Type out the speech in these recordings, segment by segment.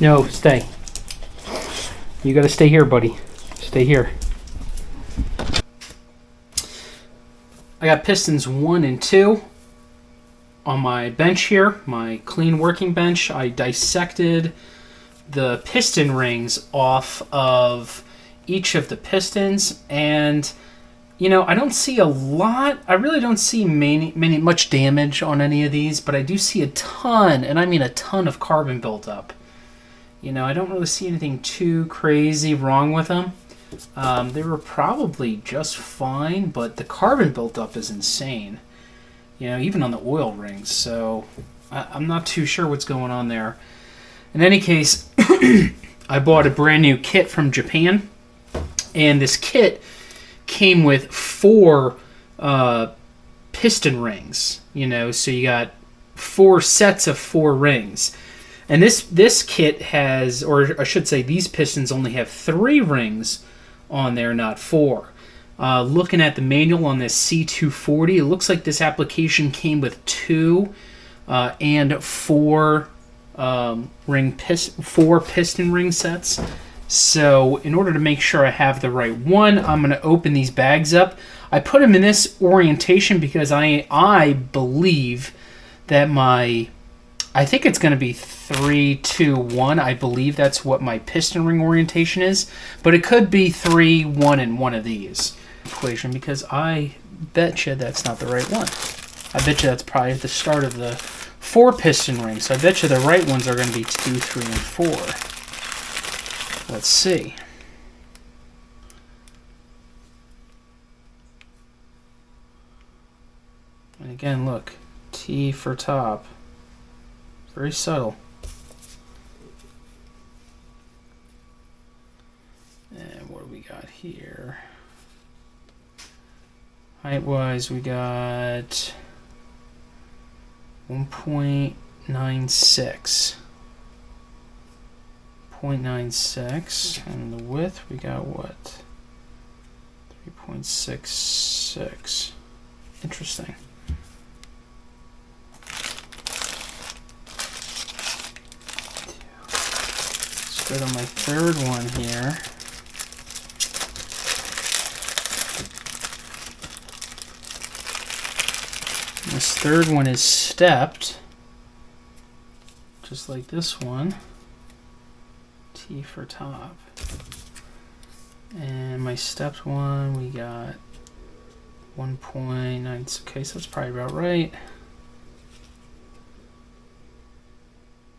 No, stay. You gotta stay here, buddy. Stay here. I got pistons 1 and 2 on my bench here, my clean working bench. I dissected the piston rings off of each of the pistons, and you know, I don't see a lot. I really don't see much damage on any of these, but I do see a ton, and I mean a ton of carbon built up. You know, I don't really see anything too crazy wrong with them. They were probably just fine, but the carbon built up is insane. You know, even on the oil rings. So I'm not too sure what's going on there. In any case, I bought a brand new kit from Japan, and this kit came with 4 piston rings. You know, so you got 4 sets of 4 rings. And this kit has, or I should say, these pistons only have 3 rings on there, not 4. Looking at the manual on this C240, it looks like this application came with 2 and 4 piston ring sets. So in order to make sure I have the right one, I'm going to open these bags up. I put them in this orientation because I believe that I think it's going to be 3, 2, 1. I believe that's what my piston ring orientation is. But it could be 3, 1, and 1 of these equation, because I bet you that's not the right one. I bet you that's probably at the start of the 4 piston rings. So I bet you the right ones are going to be 2, 3, and 4. Let's see. And again, look. T for top. Very subtle. And what do we got here? Height-wise, we got 1.96. 0.96. And the width, we got what? 3.66. Interesting. Let's go to my third one here. This third one is stepped, just like this one. T for top. And my stepped one, we got 1.9. Okay, so that's probably about right.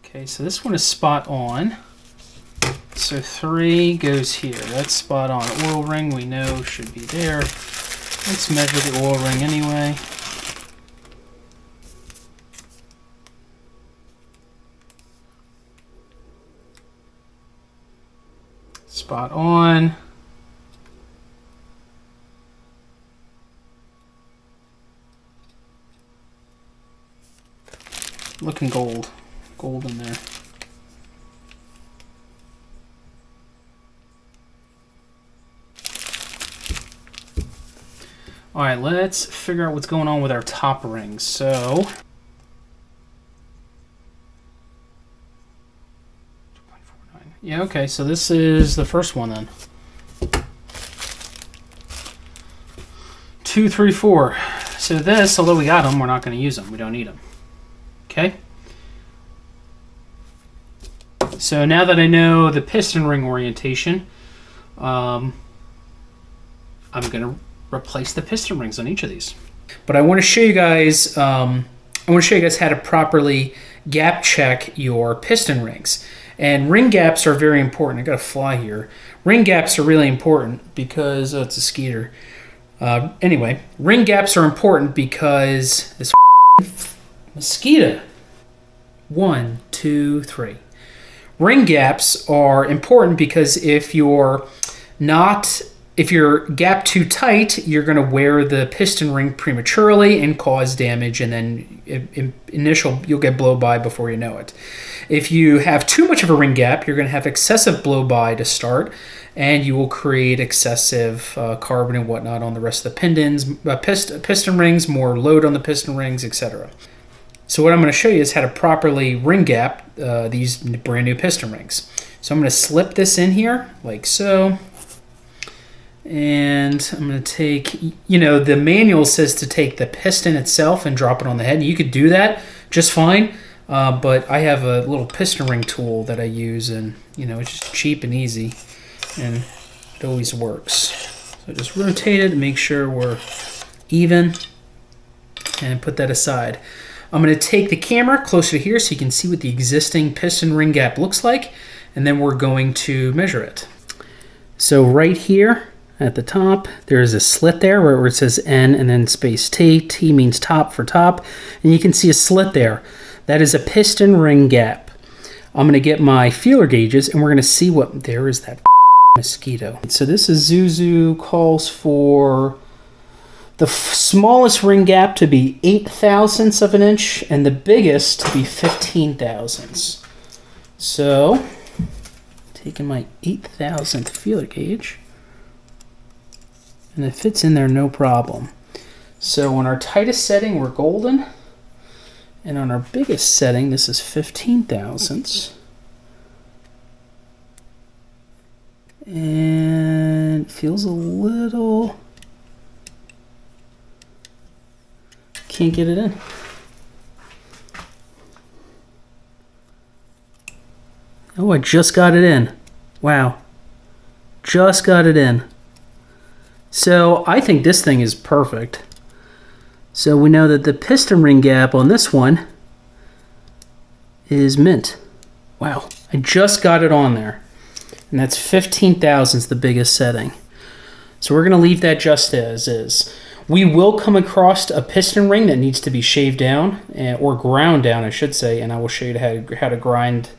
Okay, so this one is spot on. So 3 goes here. That's spot on. Oil ring we know should be there. Let's measure the oil ring anyway. Spot on. Looking gold. Gold in there. All right, let's figure out what's going on with our top rings. So, 2.49. Yeah, okay, so this is the first one then. 2, 3, 4. So this, although we got them, we're not going to use them. We don't need them. Okay. So now that I know the piston ring orientation, I'm going to replace the piston rings on each of these. But I want to show you guys how to properly gap check your piston rings. And ring gaps are very important. I got a fly here. Ring gaps are really important because it's a skeeter. Anyway, ring gaps are important because this mosquito. 1, 2, 3. Ring gaps are important because if you're gapped too tight, you're going to wear the piston ring prematurely and cause damage, and then you'll get blow by before you know it. If you have too much of a ring gap, you're going to have excessive blow by to start, and you will create excessive carbon and whatnot on the rest of the piston rings, more load on the piston rings, etc. So what I'm going to show you is how to properly ring gap these brand new piston rings. So I'm going to slip this in here like so. And I'm going to take, the manual says to take the piston itself and drop it on the head. You could do that just fine, but I have a little piston ring tool that I use, and, it's just cheap and easy, and it always works. So just rotate it and make sure we're even, and put that aside. I'm going to take the camera closer to here so you can see what the existing piston ring gap looks like, and then we're going to measure it. So right here, at the top, there is a slit there where it says N and then space T. T means top for top. And you can see a slit there. That is a piston ring gap. I'm going to get my feeler gauges and we're going to see what... There is that mosquito. So this Isuzu calls for the smallest ring gap to be 8 thousandths of an inch and the biggest to be 15 thousandths. So, taking my 8 thousandth feeler gauge, and it fits in there no problem. So on our tightest setting, we're golden. And on our biggest setting, this is 15 thousandths. And it feels a little... Can't get it in. Oh, I just got it in. Wow. Just got it in. So I think this thing is perfect. So we know that the piston ring gap on this one is mint. Wow, I just got it on there. And that's 15 thousandths, the biggest setting. So we're gonna leave that just as is. We will come across a piston ring that needs to be shaved down, or ground down, I should say, and I will show you how to grind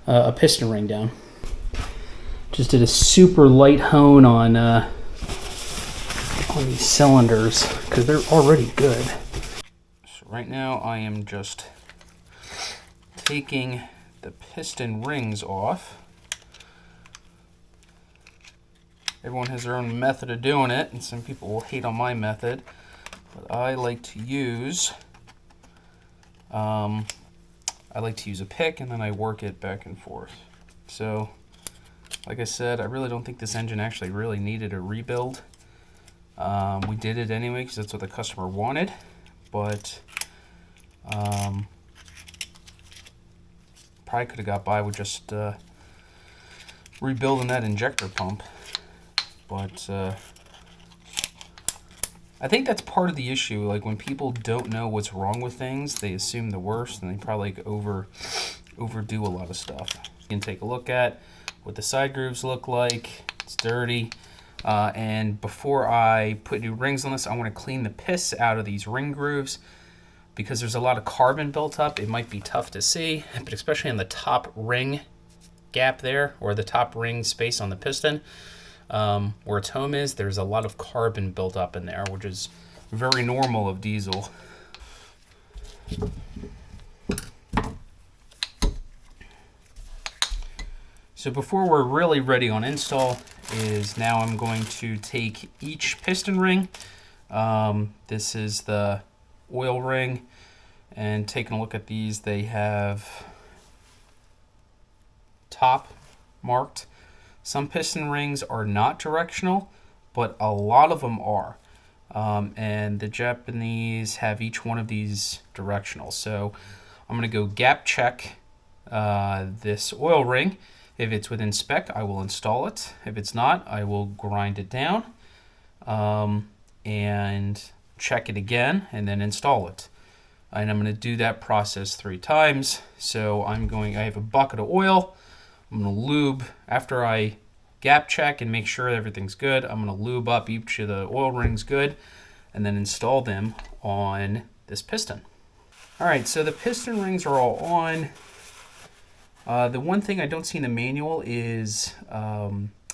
a piston ring down. Just did a super light hone on these cylinders because they're already good. So right now I am just taking the piston rings off. Everyone has their own method of doing it, and some people will hate on my method, but I like to use a pick and then I work it back and forth. So like I said, I really don't think this engine actually really needed a rebuild. We did it anyway because that's what the customer wanted, but probably could have got by with just rebuilding that injector pump. But I think that's part of the issue. Like when people don't know what's wrong with things, they assume the worst, and they probably overdo a lot of stuff. You can take a look at what the side grooves look like. It's dirty. And before I put new rings on this, I want to clean the piss out of these ring grooves because there's a lot of carbon built up. It might be tough to see, but especially on the top ring gap there, or the top ring space on the piston, where its home is, there's a lot of carbon built up in there, which is very normal of diesel. So before we're really ready on install is now I'm going to take each piston ring. This is the oil ring, and taking a look at these, they have top marked. Some piston rings are not directional, but a lot of them are. And the Japanese have each one of these directional. So I'm going to go gap check this oil ring. If it's within spec, I will install it. If it's not, I will grind it down and check it again and then install it. And I'm going to do that process 3 times. So I have a bucket of oil. I'm going to lube after I gap check and make sure everything's good. I'm going to lube up each of the oil rings good and then install them on this piston. All right, so the piston rings are all on. The one thing I don't see in the manual is,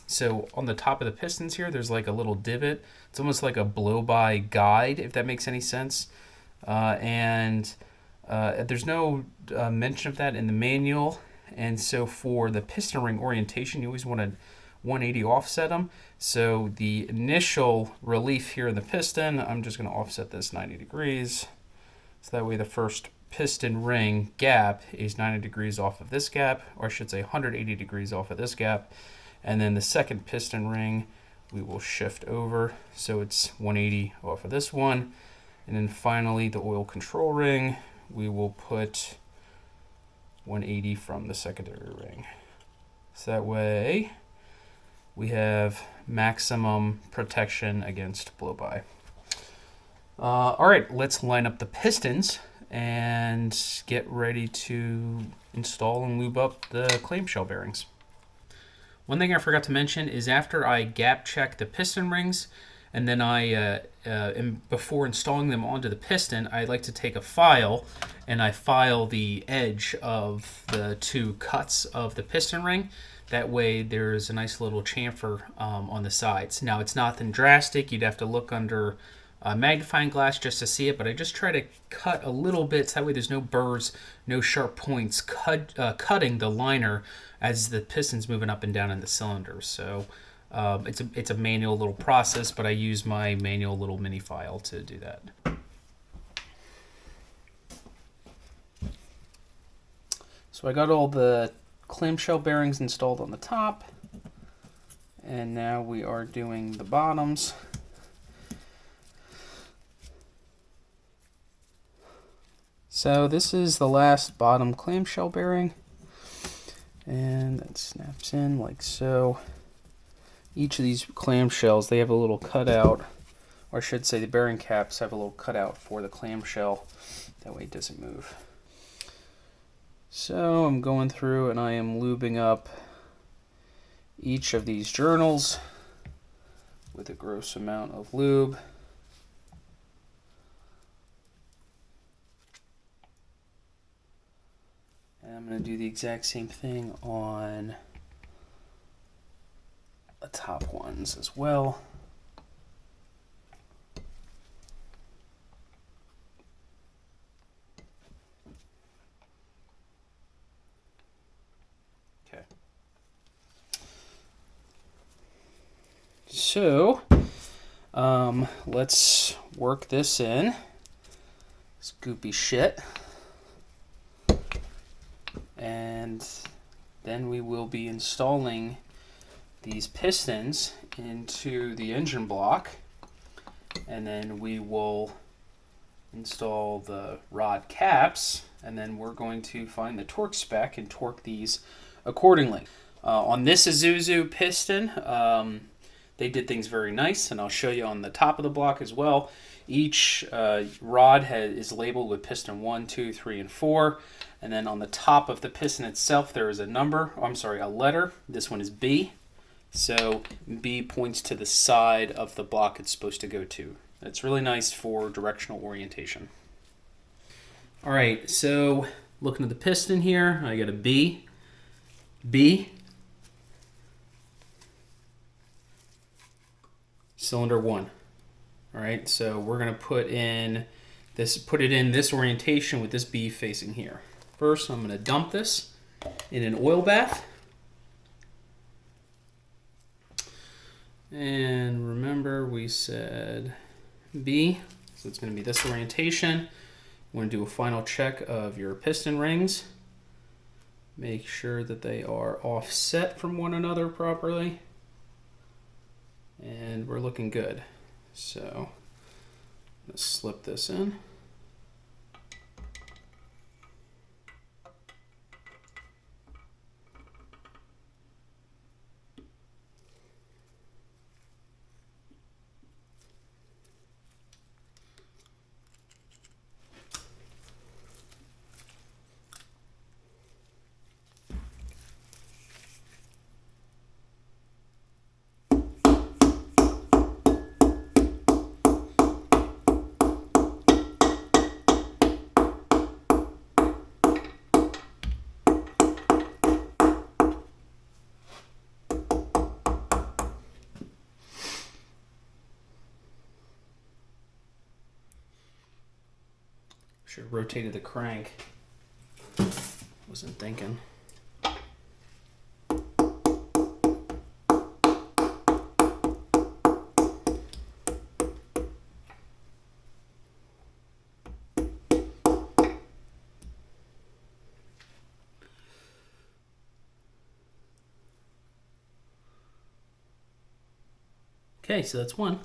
so on the top of the pistons here, there's like a little divot. It's almost like a blow-by guide, if that makes any sense. And there's no mention of that in the manual. And so for the piston ring orientation, you always want 180 offset them. So the initial relief here in the piston, I'm just going to offset this 90 degrees. So that way the first piston ring gap is 90 degrees off of this gap, or I should say 180 degrees off of this gap. And then the second piston ring, we will shift over, so it's 180 off of this one. And then finally the oil control ring, we will put 180 from the secondary ring. So that way we have maximum protection against blow-by. All right, let's line up the pistons and get ready to install and lube up the clamshell bearings. One thing I forgot to mention is after I gap check the piston rings, and then before installing them onto the piston, I like to take a file and I file the edge of the two cuts of the piston ring. That way there's a nice little chamfer on the sides. Now it's nothing drastic. You'd have to look under a magnifying glass just to see it, but I just try to cut a little bit so that way there's no burrs, no sharp points cutting the liner as the piston's moving up and down in the cylinder. So it's a manual little process, but I use my manual little mini file to do that. So I got all the clamshell bearings installed on the top, and now we are doing the bottoms. So this is the last bottom clamshell bearing, and that snaps in like so. Each of these clamshells, they have a little cutout, or I should say the bearing caps have a little cutout for the clamshell. That way it doesn't move. So I'm going through and I am lubing up each of these journals with a gross amount of lube. And I'm going to do the exact same thing on the top ones as well. Okay. So, let's work this in. Scoopy shit. And then we will be installing these pistons into the engine block, and then we will install the rod caps, and then we're going to find the torque spec and torque these accordingly. On this Isuzu piston, they did things very nice, and I'll show you on the top of the block as well. Each rod is labeled with piston 1, 2, 3, and 4. And then on the top of the piston itself, there is a letter. This one is B. So B points to the side of the block it's supposed to go to. That's really nice for directional orientation. All right, so looking at the piston here, I got a B, B, cylinder 1. All right, so we're gonna put it in this orientation with this B facing here. First, I'm gonna dump this in an oil bath. And remember we said B, so it's gonna be this orientation. We're gonna do a final check of your piston rings. Make sure that they are offset from one another properly. And we're looking good. So let's slip this in. Should have rotated the crank. Wasn't thinking. Okay, so that's one.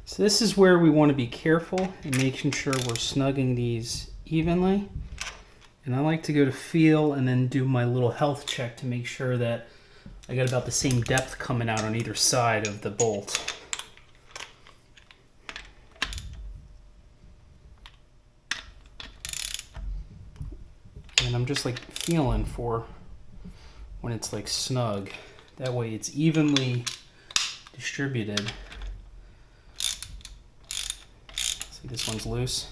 So this is where we want to be careful and making sure we're snugging these evenly. And I like to go to feel and then do my little health check to make sure that I got about the same depth coming out on either side of the bolt. And I'm just like feeling for when it's like snug. That way it's evenly distributed. See, this one's loose.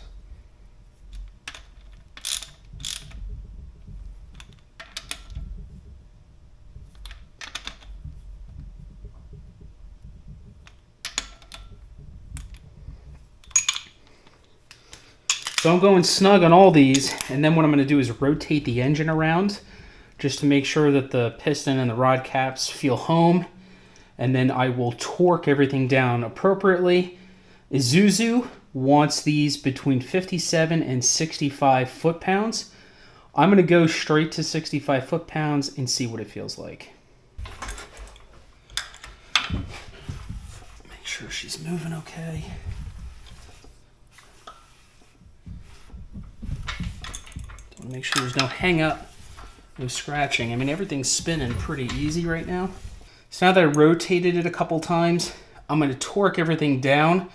So I'm going snug on all these, and then what I'm going to do is rotate the engine around just to make sure that the piston and the rod caps feel home, and then I will torque everything down appropriately. Isuzu wants these between 57 and 65 foot-pounds. I'm going to go straight to 65 foot-pounds and see what it feels like. Make sure she's moving okay. Make sure there's no hang up, no scratching. I mean, everything's spinning pretty easy right now. So now that I rotated it a couple times, I'm going to torque everything down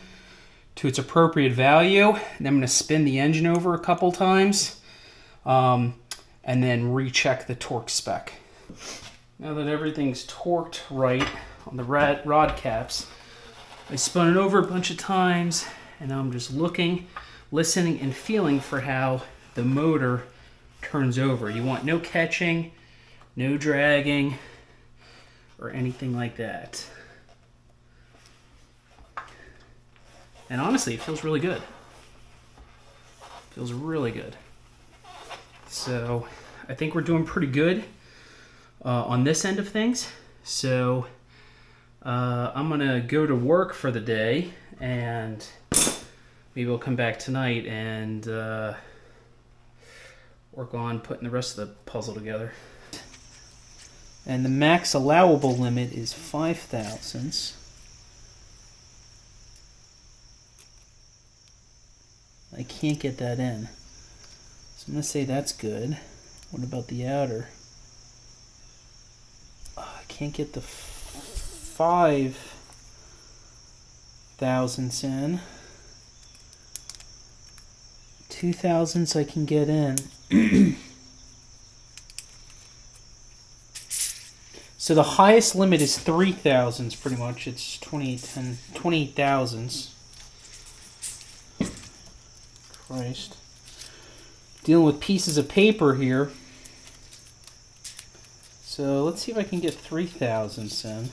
to its appropriate value. And I'm going to spin the engine over a couple times and then recheck the torque spec. Now that everything's torqued right on the rod caps, I spun it over a bunch of times, and now I'm just looking, listening, and feeling for how the motor turns over. You want no catching, no dragging, or anything like that. And honestly, it feels really good. Feels really good. So I think we're doing pretty good on this end of things. So I'm gonna go to work for the day, and maybe we'll come back tonight and work on putting the rest of the puzzle together. And the max allowable limit is 5 thousandths. I can't get that in. So I'm going to say that's good. What about the outer? Oh, I can't get the 5 thousandths in. 2 thousandths I can get in. So the highest limit is 3 thousandths pretty much. It's 28 thousandths. Christ. Dealing with pieces of paper here. So let's see if I can get 3 thousandths in.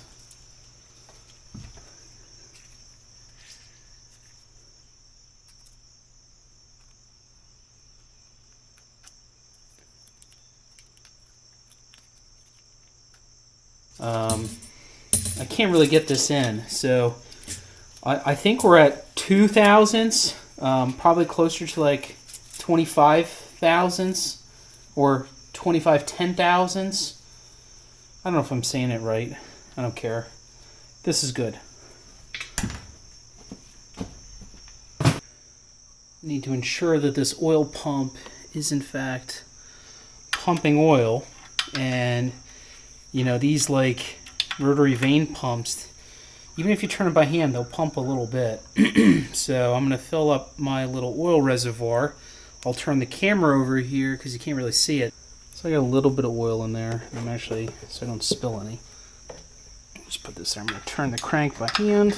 I can't really get this in, so I think we're at 2 thousandths, probably closer to like 25 thousandths or 25 10,000ths. I don't know if I'm saying it right. I don't care. This is good. Need to ensure that this oil pump is in fact pumping oil, and you know, these like rotary vane pumps, even if you turn it by hand, they'll pump a little bit. So I'm going to fill up my little oil reservoir. I'll turn the camera over here because you can't really see it. So So I got a little bit of oil in there. I'm actually, so I don't spill any. Just put this there. I'm going to turn the crank by hand.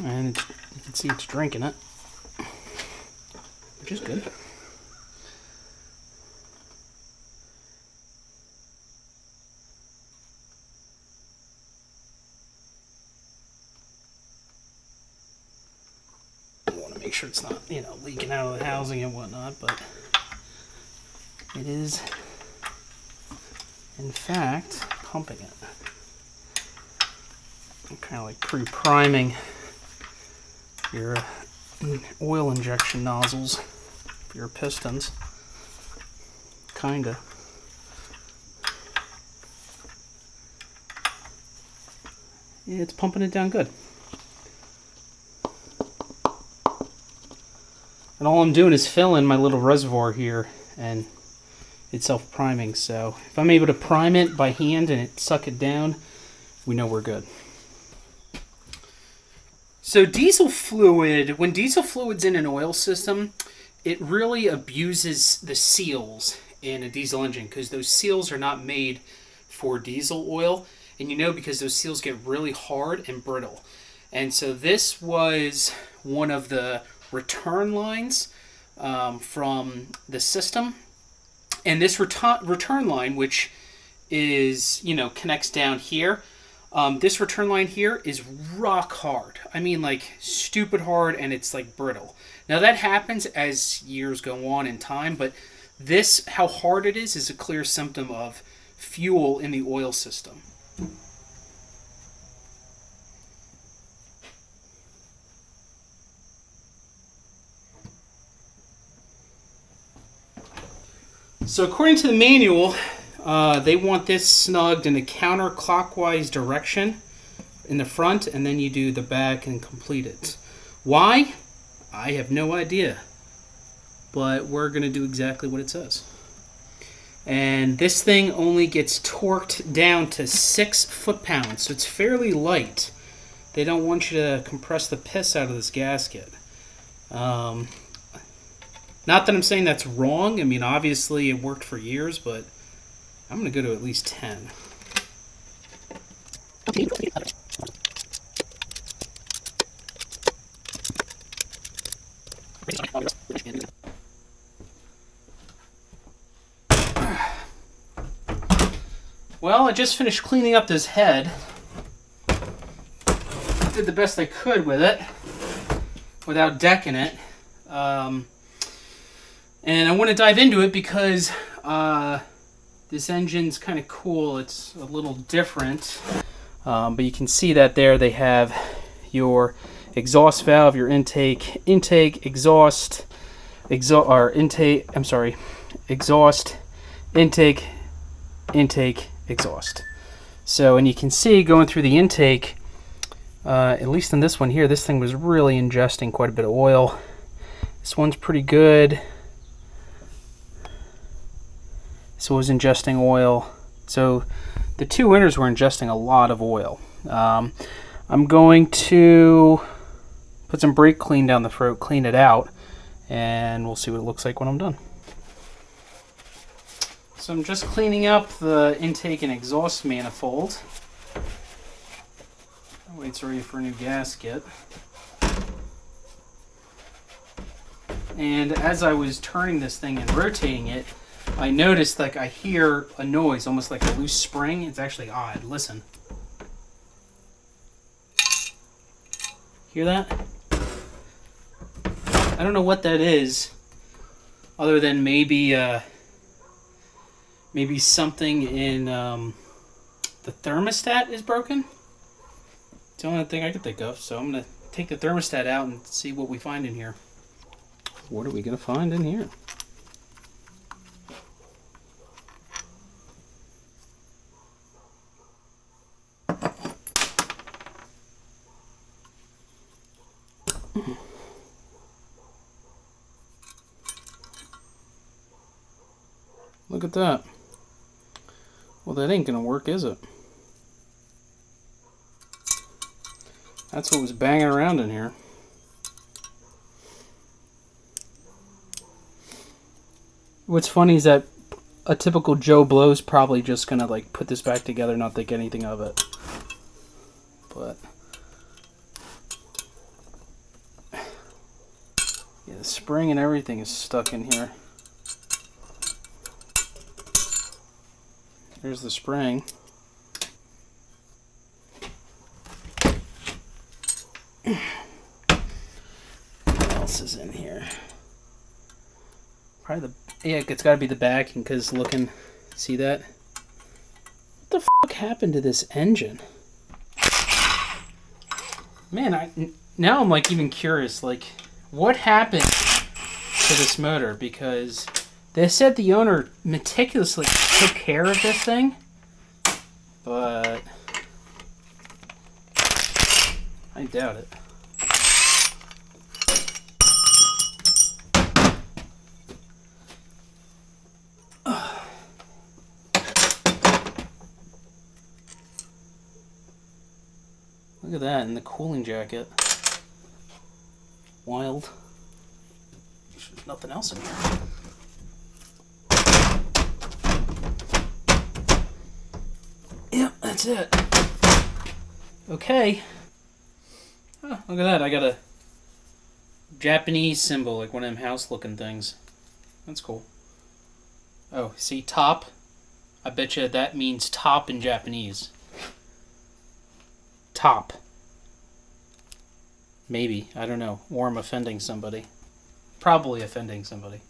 And you can see it's drinking it, which is good. You want to make sure it's not, leaking out of the housing and whatnot, but it is, in fact, pumping it. I'm kind of like pre-priming your oil injection nozzles for your pistons. Kinda. Yeah, it's pumping it down good. And all I'm doing is filling my little reservoir here, and it's self-priming. So if I'm able to prime it by hand and it suck it down, we know we're good. So diesel fluid, when diesel fluid's in an oil system, it really abuses the seals in a diesel engine because those seals are not made for diesel oil. And because those seals get really hard and brittle. And so this was one of the return lines from the system. And this return line, which is, connects down here, this return line here is rock hard. I mean, like, stupid hard, and it's, like, brittle. Now, that happens as years go on in time, but this, how hard it is a clear symptom of fuel in the oil system. So, according to the manual, they want this snugged in a counterclockwise direction in the front, and then you do the back and complete it. Why? I have no idea. But we're going to do exactly what it says. And this thing only gets torqued down to 6 foot-pounds, so it's fairly light. They don't want you to compress the piss out of this gasket. Not that I'm saying that's wrong. I mean, obviously it worked for years, but I'm going to go to at least 10. Well, I just finished cleaning up this head. Did the best I could with it without decking it. And I want to dive into it because this engine's kind of cool. It's a little different. But you can see that there they have your exhaust valve, your exhaust, intake, exhaust. So, and you can see going through the intake, at least in this one here, this thing was really ingesting quite a bit of oil. This one's pretty good. This was ingesting oil. So the two winners were ingesting a lot of oil. I'm going to put some brake clean down the throat, clean it out, and we'll see what it looks like when I'm done. So I'm just cleaning up the intake and exhaust manifold. That way it's ready for a new gasket. And as I was turning this thing and rotating it, I noticed I hear a noise, almost like a loose spring. It's actually odd. Listen. Hear that? I don't know what that is, other than maybe something in the thermostat is broken. It's the only thing I can think of. So I'm going to take the thermostat out and see what we find in here. What are we going to find in here? Look at that. Well, that ain't gonna work, is it? That's what was banging around in here. What's funny is that a typical Joe Blow's probably just gonna like put this back together, not think anything of it. But yeah, the spring and everything is stuck in here. There's the spring. What else is in here? Probably it's got to be the backing, because looking, see that? What the fuck happened to this engine? Man, now I'm like even curious, like what happened to this motor, because they said the owner meticulously took care of this thing, but I doubt it. Look at that in the cooling jacket. Wild. There's nothing else in here. Yep, that's it. Okay. Oh, look at that. I got a Japanese symbol, like one of them house looking things. That's cool. Oh, see, top? I bet you that means top in Japanese. Top. Maybe. I don't know. Or I'm offending somebody. Probably offending somebody.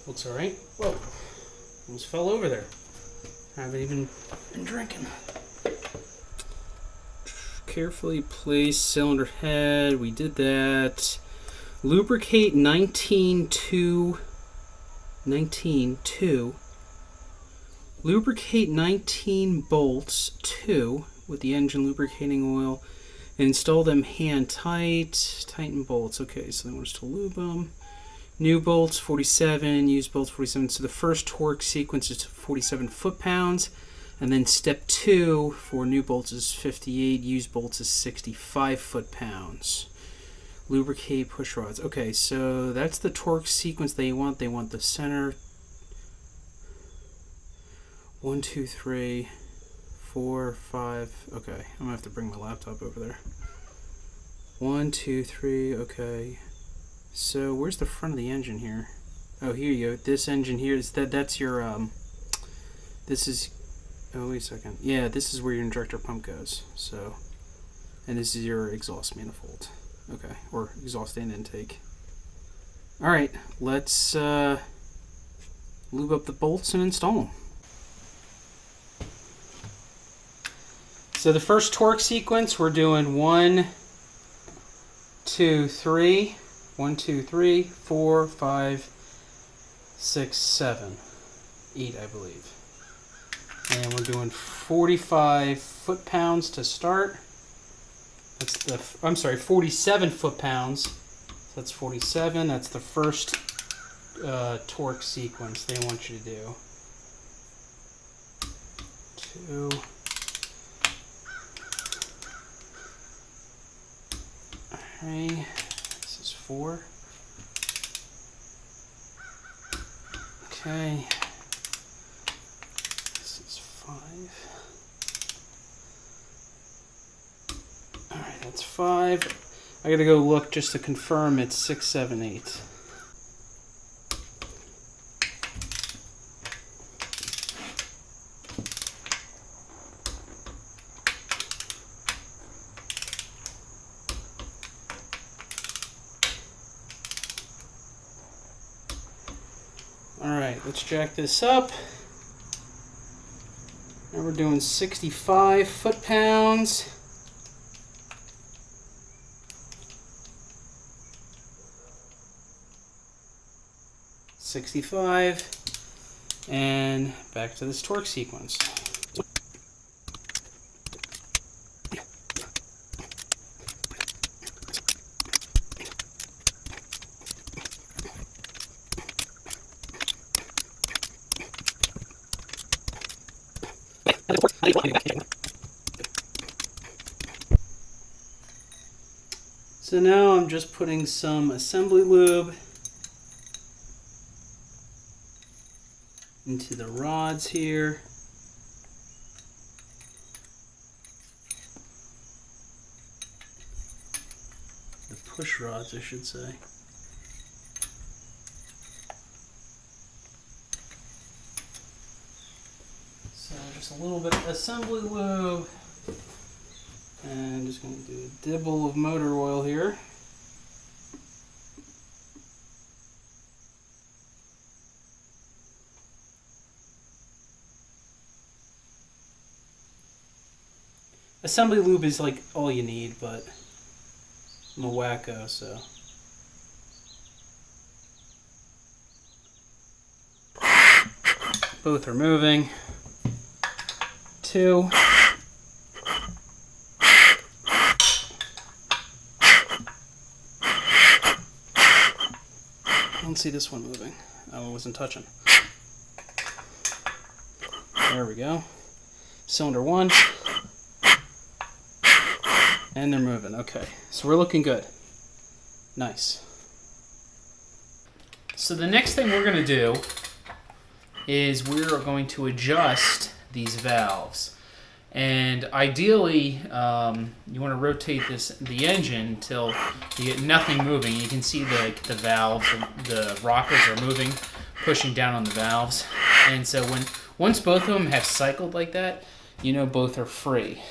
Looks alright. Whoa. Almost fell over there. Haven't even been drinking. Carefully place cylinder head. We did that. Lubricate 19.2. Lubricate 19 bolts 2 with the engine lubricating oil. And install them hand tight. Tighten bolts. Okay, so they want us to lube them. New bolts 47, used bolts 47. So the first torque sequence is 47 foot-pounds, and then step 2 for new bolts is 58, used bolts is 65 foot-pounds. Lubricate push rods. Okay, so that's the torque sequence they want. They want the center 1, 2, 3, 4, 5. Okay, I'm gonna have to bring my laptop over there. 1, 2, 3. Okay. So where's the front of the engine here? Oh, here you go. This engine here is that's your this is, oh wait a second. Yeah, this is where your injector pump goes. So, and this is your exhaust manifold. Okay, or exhaust and intake. All right, let's lube up the bolts and install them. So the first torque sequence, we're doing 1, 2, 3. 1, 2, 3, 4, 5, 6, 7, 8, I believe. And we're doing 45 foot-pounds to start. That's the, I'm sorry, 47 foot-pounds. So that's 47. That's the first torque sequence they want you to do. 2. Alright. 4. Okay. This is 5. Alright, that's 5. I gotta go look just to confirm it's 6, 7, 8. Alright, let's jack this up. Now we're doing 65 foot-pounds. And back to this torque sequence. So now I'm just putting some assembly lube into the rods here. The push rods, I should say. So just a little bit of assembly lube. And I'm just going to do a dibble of motor oil here. Assembly lube is like all you need, but I'm a wacko, so. Both are moving. 2. I don't see this one moving. Oh, I wasn't touching. There we go. Cylinder 1. And they're moving. Okay, so we're looking good. Nice. So the next thing we're going to do is we're going to adjust these valves. And ideally, you want to rotate the engine until you get nothing moving. You can see the valves, the rockers are moving, pushing down on the valves. And so once both of them have cycled like that, you know both are free.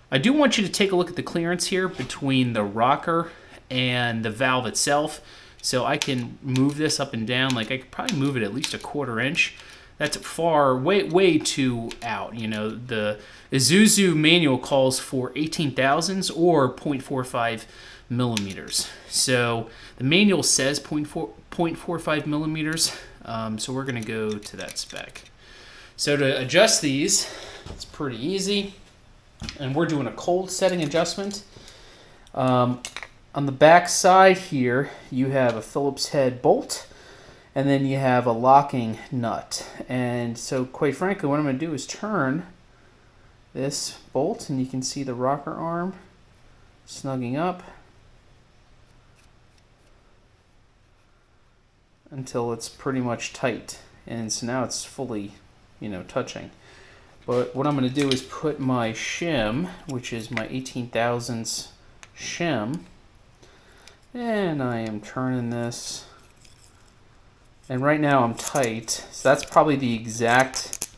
I do want you to take a look at the clearance here between the rocker and the valve itself. So I can move this up and down. Like I could probably move it at least a 1/4 inch. That's far, way too out. You know, the Isuzu manual calls for 18 thousandths or 0.45 millimeters. So the manual says 0.45 millimeters. So we're going to go to that spec. So to adjust these, it's pretty easy. And we're doing a cold setting adjustment. On the back side here, you have a Phillips head bolt. And then you have a locking nut. And so quite frankly, what I'm going to do is turn this bolt, and you can see the rocker arm snugging up until it's pretty much tight. And so now it's fully, touching. But what I'm going to do is put my shim, which is my 18 thousandths shim, and I am turning this. And right now I'm tight, so that's probably the exact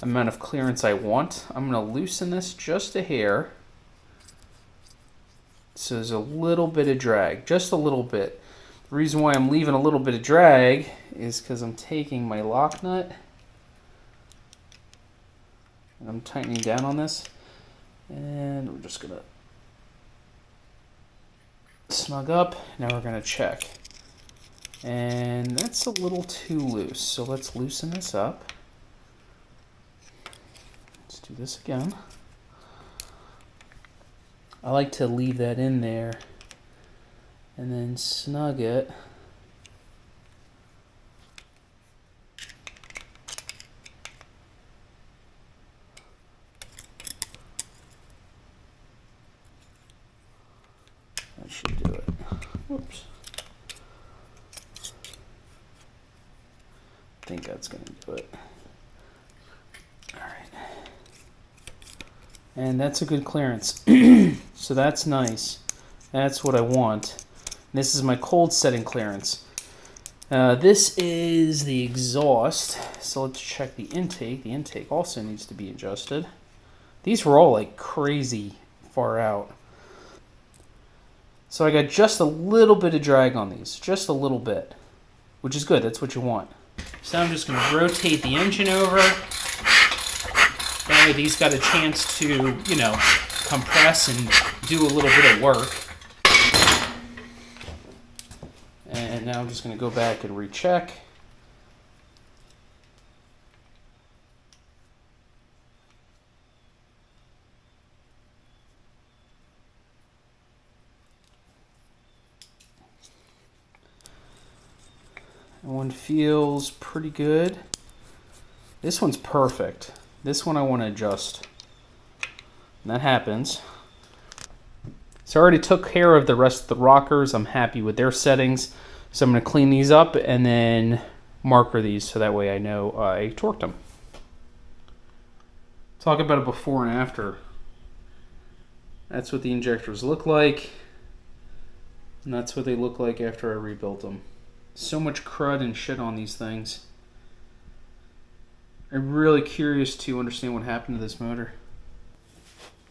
amount of clearance I want. I'm going to loosen this just a hair. So there's a little bit of drag, just a little bit. The reason why I'm leaving a little bit of drag is because I'm taking my lock nut and I'm tightening down on this. And we're just going to snug up. Now we're going to check. And that's a little too loose, so let's loosen this up. Let's do this again. I like to leave that in there and then snug it. That should do it. Whoops. I think that's going to do it. All right. And that's a good clearance. So that's nice. That's what I want. This is my cold setting clearance. This is the exhaust. So let's check the intake. The intake also needs to be adjusted. These were all like crazy far out. So I got just a little bit of drag on these. Just a little bit. Which is good. That's what you want. So I'm just going to rotate the engine over. Back way these got a chance to, you know, compress and do a little bit of work. And now I'm just going to go back and recheck. That one feels pretty good. This one's perfect. This one I want to adjust. And that happens. So I already took care of the rest of the rockers. I'm happy with their settings. So I'm going to clean these up and then marker these so that way I know I torqued them. Talk about a before and after. That's what the injectors look like. And that's what they look like after I rebuilt them. So much crud and shit on these things. I'm really curious to understand what happened to this motor.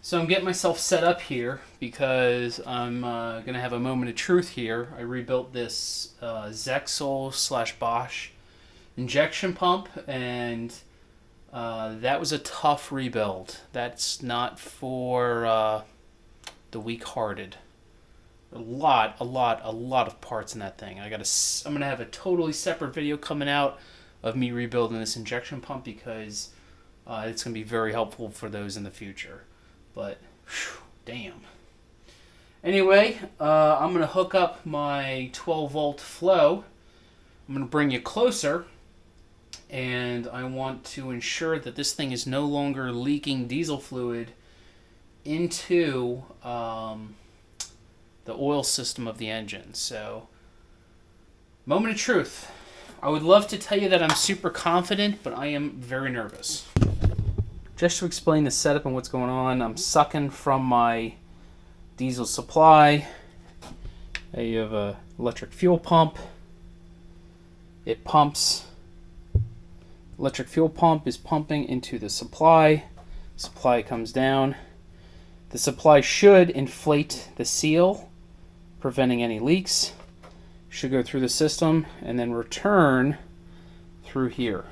So I'm getting myself set up here because I'm going to have a moment of truth here. I rebuilt this Zexel/Bosch injection pump, and that was a tough rebuild. That's not for the weak-hearted. A lot of parts in that thing. I'm gonna have a totally separate video coming out of me rebuilding this injection pump because it's gonna be very helpful for those in the future. But whew, damn. Anyway, I'm gonna hook up my 12-volt flow. I'm gonna bring you closer, and I want to ensure that this thing is no longer leaking diesel fluid into the oil system of the engine. So, moment of truth. I would love to tell you that I'm super confident, but I am very nervous. Just to explain the setup and what's going on, I'm sucking from my diesel supply. You have an electric fuel pump. It pumps. Electric fuel pump is pumping into the supply. Supply comes down. The supply should inflate the seal, preventing any leaks. Should go through the system and then return through here.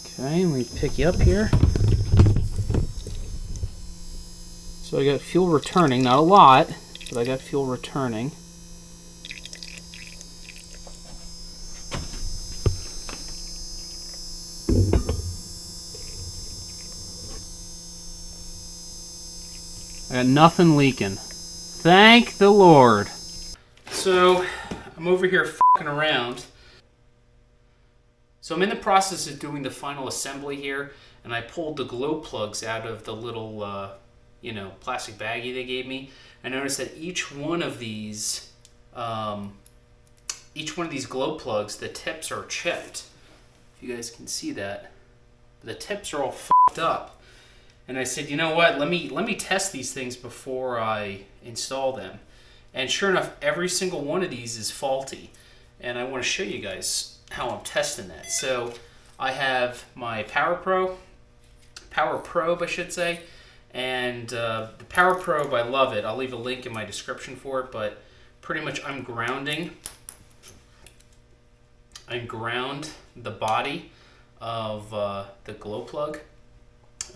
Okay, let me pick you up here. So I got fuel returning, not a lot, but I got fuel returning. I got nothing leaking. Thank the Lord. So, I'm over here fucking around. So I'm in the process of doing the final assembly here, and I pulled the glow plugs out of the little, plastic baggie they gave me. I noticed that each one of these glow plugs, the tips are chipped. If you guys can see that. The tips are all fucked up. And I said, you know what, let me test these things before I install them. And sure enough, every single one of these is faulty. And I want to show you guys how I'm testing that. So I have my Power Probe, I should say. And the Power Probe, I love it. I'll leave a link in my description for it. But pretty much I ground the body of the glow plug,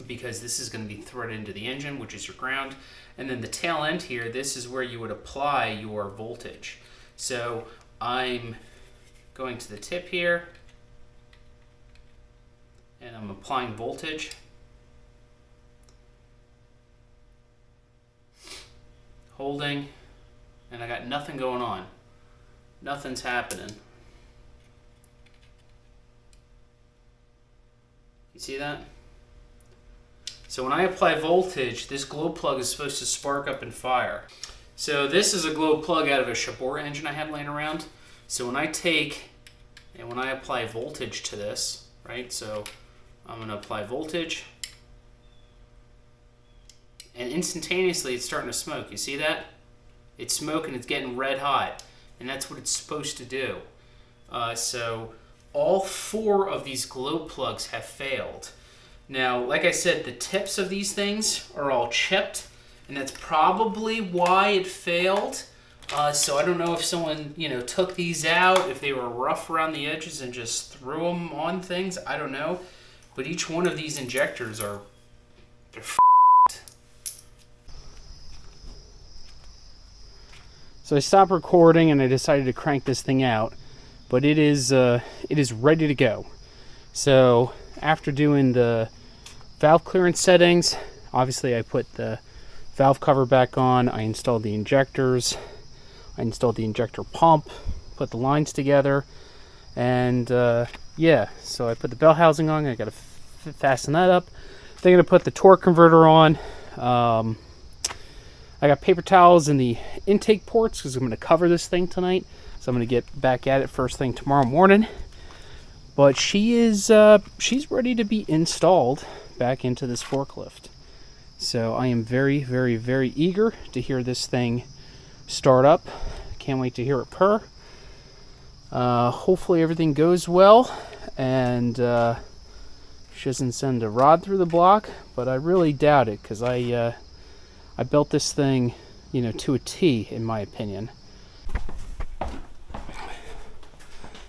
because this is going to be threaded into the engine, which is your ground. And then the tail end here, this is where you would apply your voltage. So I'm going to the tip here, and I'm applying voltage. Holding, and I got nothing going on. Nothing's happening. You see that? So when I apply voltage, this glow plug is supposed to spark up and fire. So this is a glow plug out of a Chabot engine I had laying around. So when I apply voltage to this, right? So I'm going to apply voltage, and instantaneously it's starting to smoke. You see that? It's smoking, it's getting red hot, and that's what it's supposed to do. So all 4 of these glow plugs have failed. Now, like I said, the tips of these things are all chipped, and that's probably why it failed. So I don't know if someone, took these out, if they were rough around the edges and just threw them on things. I don't know. But each one of these injectors they're f***ed. So I stopped recording and I decided to crank this thing out. But it is ready to go. So after doing the valve clearance settings, obviously I put the valve cover back on, I installed the injectors, I installed the injector pump, put the lines together, and yeah, so I put the bell housing on. I got to fasten that up. Then I'm going to put the torque converter on. I got paper towels in the intake ports because I'm going to cover this thing tonight. So I'm going to get back at it first thing tomorrow morning. But she's ready to be installed back into this forklift. So I am very, very, very eager to hear this thing start up. Can't wait to hear it purr. Hopefully everything goes well and she doesn't send a rod through the block, but I really doubt it because I built this thing, to a T in my opinion.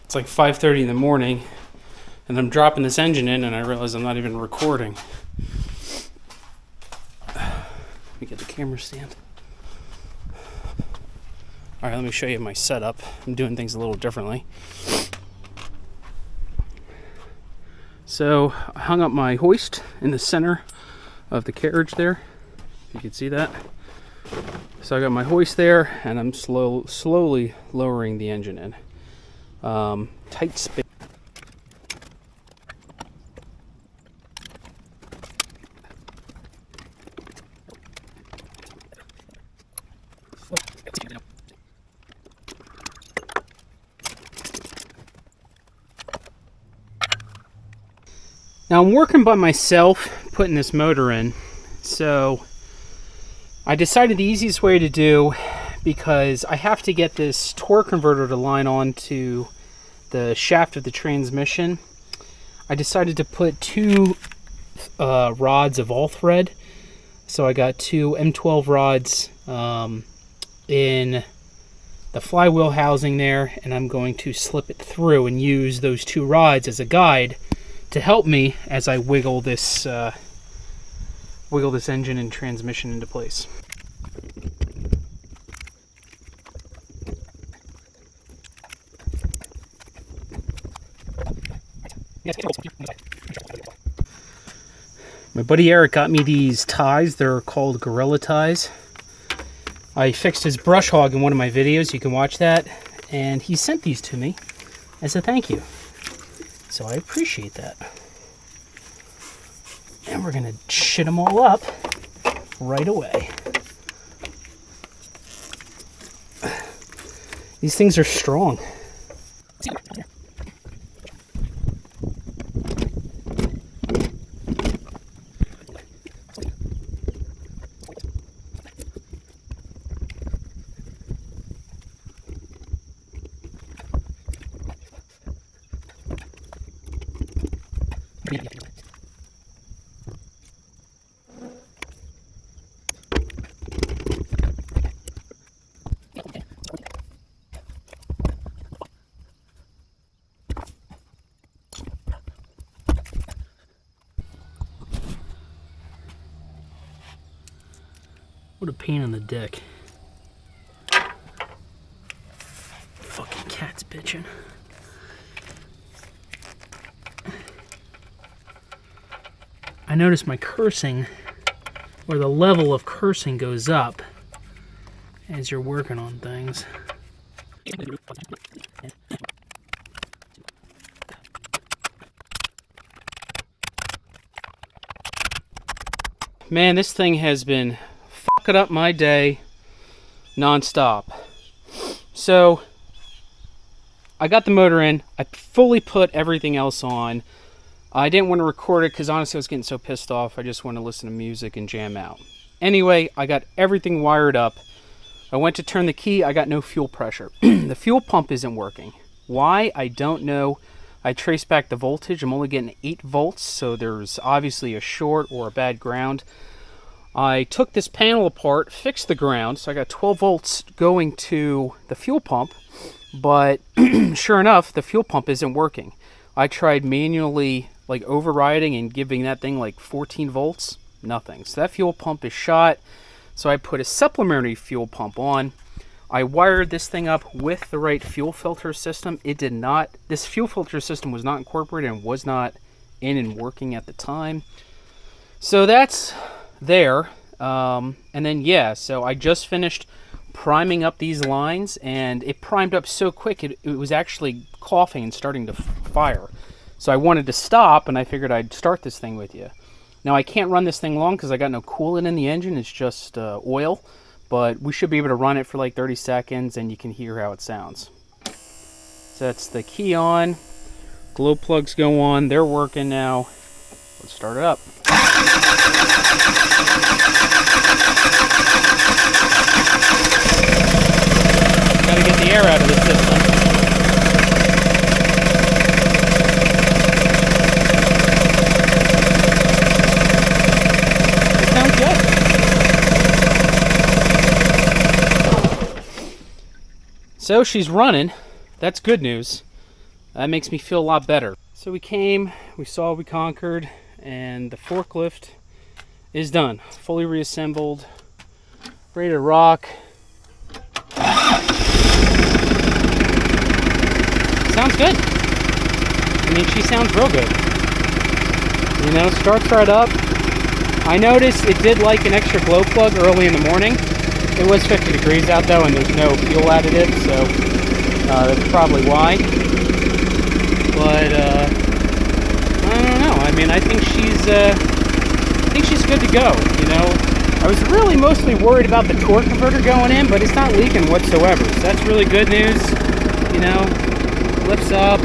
It's like 5:30 in the morning and I'm dropping this engine in and I realize I'm not even recording. Let me get the camera stand. Alright, let me show you my setup. I'm doing things a little differently. So, I hung up my hoist in the center of the carriage there, if you can see that. So I got my hoist there, and I'm slowly lowering the engine in. Tight space. Now I'm working by myself putting this motor in, so I decided the easiest way to do, because I have to get this torque converter to line on to the shaft of the transmission, I decided to put two rods of all thread. So I got two M12 rods in the flywheel housing there, and I'm going to slip it through and use those two rods as a guide to help me as I wiggle this engine and transmission into place. My buddy Eric got me these ties. They're called Gorilla ties. I fixed his brush hog in one of my videos. You can watch that. And he sent these to me as a thank you. So I appreciate that. And we're going to shit them all up right away. These things are strong. What a pain in the dick. Fucking cat's bitching. I notice my cursing, or the level of cursing goes up as you're working on things. Man, this thing has been fucking up my day non-stop. So I got the motor in. I fully put everything else on. I didn't want to record it because honestly I was getting so pissed off. I just want to listen to music and jam out. Anyway, I got everything wired up. I went to turn the key. I got no fuel pressure. The fuel pump isn't working. Why? I don't know. I traced back the voltage. I'm only getting 8 volts, so there's obviously a short or a bad ground. I took this panel apart, fixed the ground, so I got 12 volts going to the fuel pump, but sure enough, the fuel pump isn't working. I tried manually like overriding and giving that thing like 14 volts, nothing. So that fuel pump is shot. So I put a supplementary fuel pump on. I wired this thing up with the right fuel filter system. It did not, this fuel filter system was not incorporated and was not in and working at the time. So that's there. And then, yeah, so I just finished priming up these lines, and it primed up so quick it was actually coughing and starting to fire. So I wanted to stop, and I figured I'd start this thing with you. Now I can't run this thing long because I got no coolant in the engine. It's just oil, but we should be able to run it for like 30 seconds, and you can hear how it sounds. So that's the key on. Glow plugs go on. They're working now. Let's start it up. Gotta get the air out of the system. It sounds good. So she's running. That's good news. That makes me feel a lot better. So we came, we saw, we conquered, and the forklift is done. Fully reassembled, ready to rock. Sounds good. I mean, she sounds real good. You know, starts right up. I noticed it did like an extra glow plug early in the morning. It was 50 degrees out though, and there's no fuel additive, so that's probably why. But I don't know. I mean, I think she's good to go. You know, I was really mostly worried about the torque converter going in, but it's not leaking whatsoever. So that's really good news. You know, lifts up,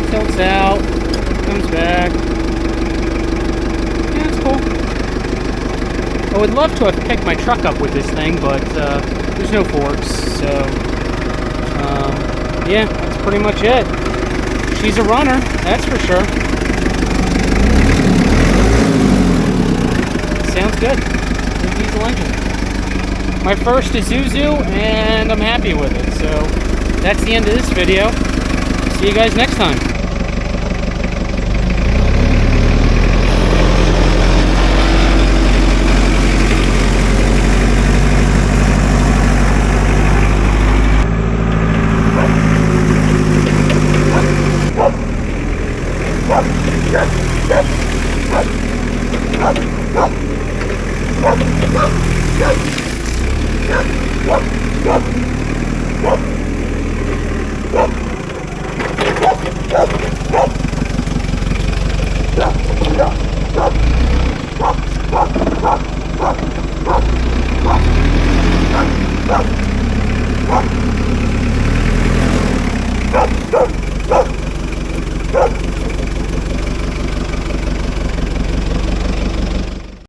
tilts out, comes back. Yeah, it's cool. I would love to have picked my truck up with this thing, but there's no forks, so yeah, that's pretty much it. She's a runner, that's for sure. Sounds good. Good diesel engine. My first Isuzu, and I'm happy with it. So that's the end of this video. See you guys next time. Yes.